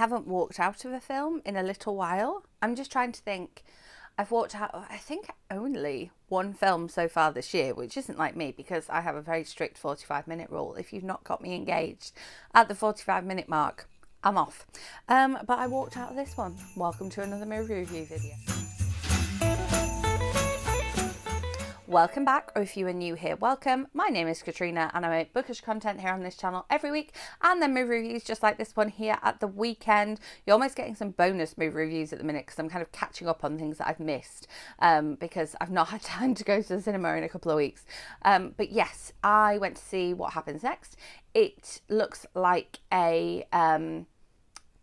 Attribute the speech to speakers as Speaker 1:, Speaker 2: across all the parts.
Speaker 1: haven't walked out of a film in a little while. I'm just trying to think. I've walked out, I think, only one film so far this year, which isn't like me because I have a very strict 45-minute rule. If you've not got me engaged at the 45-minute mark, I'm off. But I walked out of this one. Welcome to another movie review video. Welcome back, or if you are new here, welcome. My name is Katrina and I make bookish content here on this channel every week, and then movie reviews just like this one here at the weekend. You're almost getting some bonus movie reviews at the minute because I'm kind of catching up on things that I've missed because I've not had time to go to the cinema in a couple of weeks. But yes, I went to see What Happens Next. It looks like a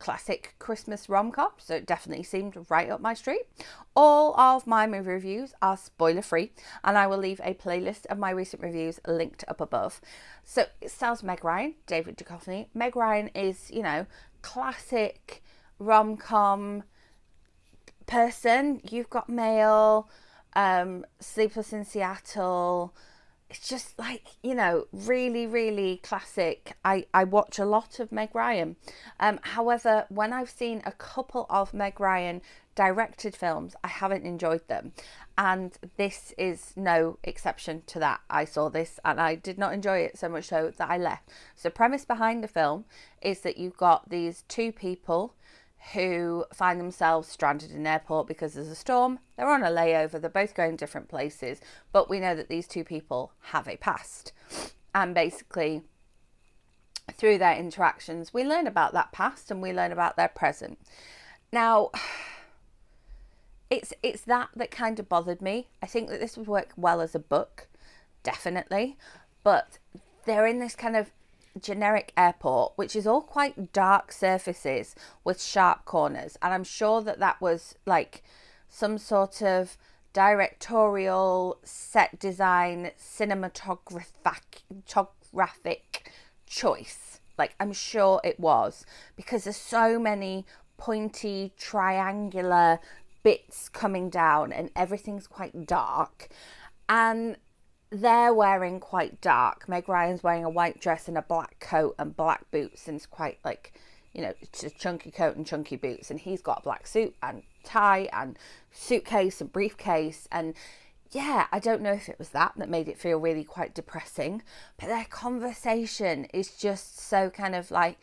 Speaker 1: classic Christmas rom-com, so it definitely seemed right up my street. All of my movie reviews are spoiler free, and I will leave a playlist of my recent reviews linked up above. So it stars Meg Ryan, David Duchovny. Meg Ryan is, you know, classic rom-com person. You've Got Mail, Sleepless in Seattle. It's just like, you know, really, really classic. I watch a lot of Meg Ryan. However, when I've seen a couple of Meg Ryan directed films, I haven't enjoyed them. And this is no exception to that. I saw this and I did not enjoy it so much so that I left. So the premise behind the film is that you've got these two people who find themselves stranded in an airport because there's a storm. They're on a layover, they're both going different places, but we know that these two people have a past. And basically, through their interactions, we learn about that past and we learn about their present. Now, it's that kind of bothered me. I think that this would work well as a book, definitely, but they're in this kind of generic airport, which is all quite dark surfaces with sharp corners, and I'm sure that that was like some sort of directorial set design cinematographic choice. Like, I'm sure it was, because there's so many pointy triangular bits coming down and everything's quite dark, and they're wearing quite dark. Meg Ryan's wearing a white dress and a black coat and black boots, and it's quite like, you know, it's a chunky coat and chunky boots, and he's got a black suit and tie and suitcase and briefcase. And yeah, I don't know if it was that made it feel really quite depressing, but their conversation is just so kind of like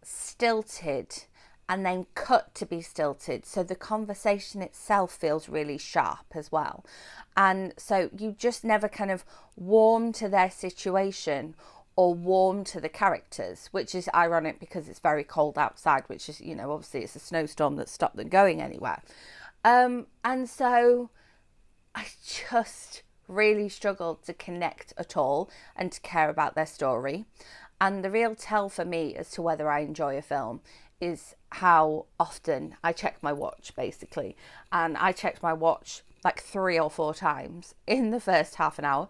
Speaker 1: stilted and then cut to be stilted, so the conversation itself feels really sharp as well. And so you just never kind of warm to their situation or warm to the characters, which is ironic because it's very cold outside, which is, you know, obviously it's a snowstorm that stopped them going anywhere. And so I just really struggled to connect at all and to care about their story. And the real tell for me as to whether I enjoy a film is how often I check my watch, basically. And I checked my watch like 3 or 4 times in the first half an hour.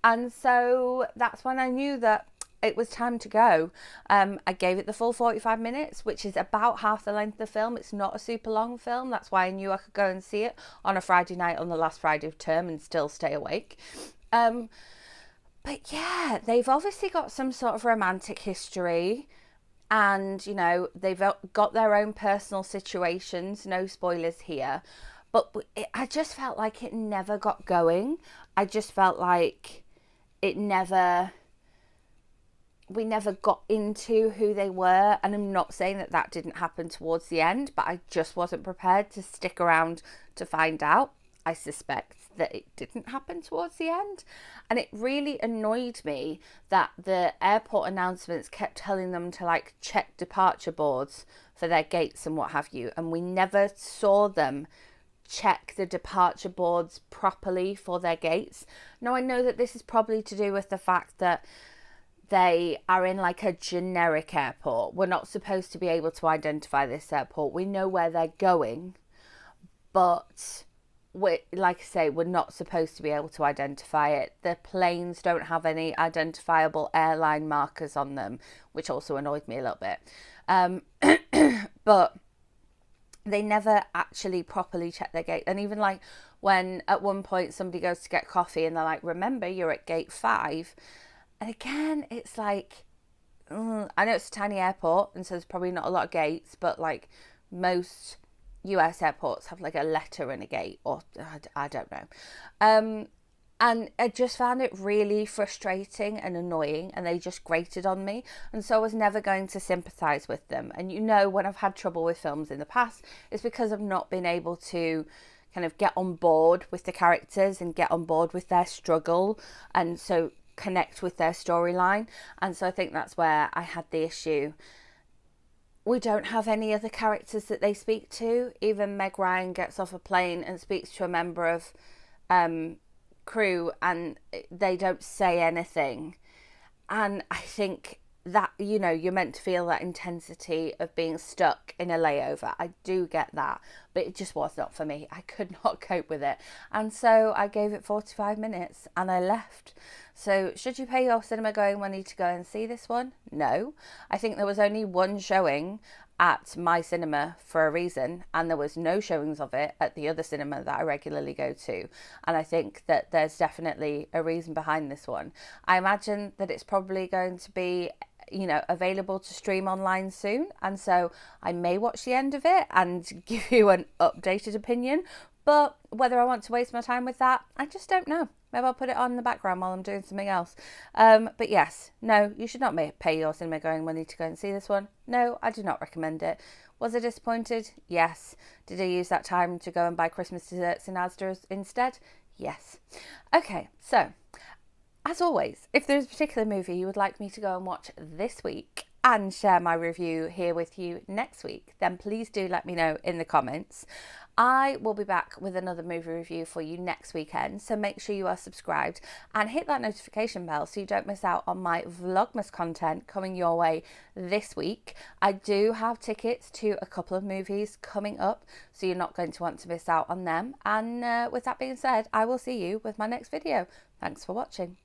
Speaker 1: And so that's when I knew that it was time to go. I gave it the full 45 minutes, which is about half the length of the film. It's not a super long film. That's why I knew I could go and see it on a Friday night on the last Friday of term and still stay awake. But yeah, they've obviously got some sort of romantic history. And, you know, they've got their own personal situations. No spoilers here. But I just felt like it never got going. I just felt like we never got into who they were. And I'm not saying that that didn't happen towards the end, but I just wasn't prepared to stick around to find out. I suspect that it didn't happen towards the end. And it really annoyed me that the airport announcements kept telling them to like check departure boards for their gates and what have you. And we never saw them check the departure boards properly for their gates. Now, I know that this is probably to do with the fact that they are in like a generic airport. We're not supposed to be able to identify this airport. We know where they're going, but like I say, we're not supposed to be able to identify it. The planes don't have any identifiable airline markers on them, which also annoyed me a little bit. But they never actually properly check their gate. And even like when at one point somebody goes to get coffee and they're like, remember, you're at gate 5. And again, it's like I know it's a tiny airport, and so there's probably not a lot of gates, but like most US airports have like a letter and a gate, or I don't know. And I just found it really frustrating and annoying, and they just grated on me. And so I was never going to sympathise with them. And you know, when I've had trouble with films in the past, it's because I've not been able to kind of get on board with the characters and get on board with their struggle, and so connect with their storyline. And so I think that's where I had the issue. We don't have any other characters that they speak to. Even Meg Ryan gets off a plane and speaks to a member of crew, and they don't say anything. And I think that, you know, you're meant to feel that intensity of being stuck in a layover. I do get that, but it just was not for me. I could not cope with it, and so I gave it 45 minutes and I left. So should you pay your cinema going money to go and see this one? No. I think there was only one showing at my cinema for a reason, and there was no showings of it at the other cinema that I regularly go to. And I think that there's definitely a reason behind this one. I imagine that it's probably going to be, you know, available to stream online soon, and so I may watch the end of it and give you an updated opinion. But whether I want to waste my time with that, I just don't know. Maybe I'll put it on in the background while I'm doing something else. But yes, no, you should not pay your cinema going money to go and see this one. No, I do not recommend it. Was I disappointed? Yes. Did I use that time to go and buy Christmas desserts in Asda instead? Yes. Okay, so as always, if there's a particular movie you would like me to go and watch this week and share my review here with you next week, then please do let me know in the comments. I will be back with another movie review for you next weekend, so make sure you are subscribed and hit that notification bell so you don't miss out on my Vlogmas content coming your way this week. I do have tickets to a couple of movies coming up, so you're not going to want to miss out on them. And with that being said, I will see you with my next video. Thanks for watching.